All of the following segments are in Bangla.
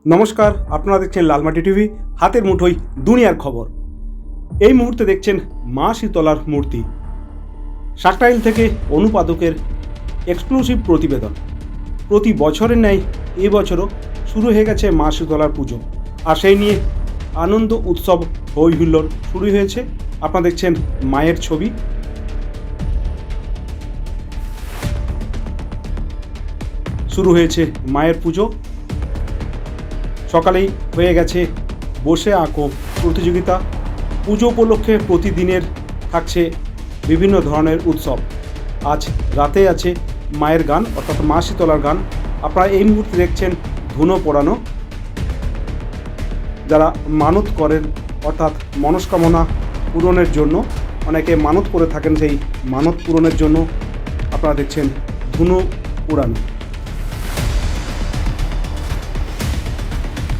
নমস্কার, আপনারা দেখছেন লালমাটি টিভি। হাতের মুঠোয় দুনিয়ার খবর। এই মুহূর্তে দেখছেন মা শীতলার মূর্তি। সাকরাইল থেকে অনুপাদকের এক্সক্লুসিভ প্রতিবেদন। প্রতি বছরের ন্যায় এবছরও শুরু হয়ে গেছে মা শীতলার পুজো, আর সেই নিয়ে আনন্দ উৎসব হই হুল্লোড় শুরু হয়েছে। আপনারা দেখছেন মায়ের ছবি। শুরু হয়েছে মায়ের পুজো। সকালেই হয়ে গেছে বসে আঁকো প্রতিযোগিতা। পুজো উপলক্ষে প্রতিদিনের থাকছে বিভিন্ন ধরনের উৎসব। আজ রাতে আছে মায়ের গান, অর্থাৎ মা শীতলার গান। আপনারা এই মুহূর্তে দেখছেন ধুনো পোড়ানো। যারা মানত করেন, অর্থাৎ মনস্কামনা পূরণের জন্য, অনেকে মানত করে থাকেন, সেই মানত পূরণের জন্য আপনারা দেখছেন ধুনো পোড়ানো।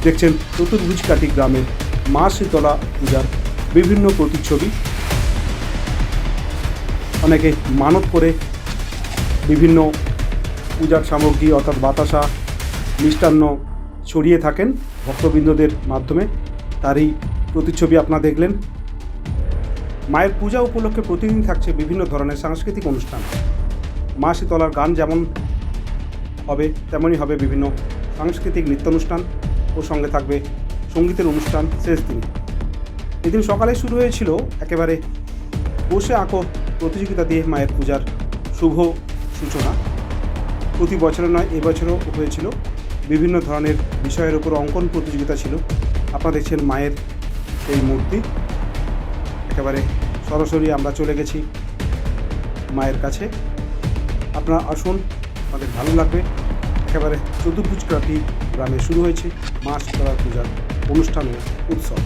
দেখছেন চতুর্ভুজকাঠি গ্রামের মা শীতলা পূজার বিভিন্ন প্রতিচ্ছবি। অনেকে মানত করে বিভিন্ন পূজার সামগ্রী, অর্থাৎ বাতাসা, মিষ্টান্ন ছড়িয়ে থাকেন ভক্তবৃন্দদের মাধ্যমে। তারই প্রতিচ্ছবি আপনারা দেখলেন। মায়ের পূজা উপলক্ষে প্রতিদিন থাকছে বিভিন্ন ধরনের সাংস্কৃতিক অনুষ্ঠান। মা শীতলার গান যেমন হবে তেমনই হবে বিভিন্ন সাংস্কৃতিক নৃত্যানুষ্ঠান, ও সঙ্গে থাকবে সঙ্গীতের অনুষ্ঠান শেষ দিন। এদিন সকালে শুরু হয়েছিল একেবারে বসে আঁকো প্রতিযোগিতা দিয়ে মায়ের পূজার শুভ সূচনা। প্রতি বছরের নয়, এবছরও হয়েছিল। বিভিন্ন ধরনের বিষয়ের উপর অঙ্কন প্রতিযোগিতা ছিল। আপনারা দেখছেন মায়ের সেই মূর্তি। একেবারে সরাসরি আমরা চলে গেছি মায়ের কাছে। আপনারা আসুন, আমাদের ভালো লাগবে। একেবারে চতুর্ভুজকাঠি গ্রামে শুরু হয়েছে মা শীতলার পূজার অনুষ্ঠান ও উৎসব।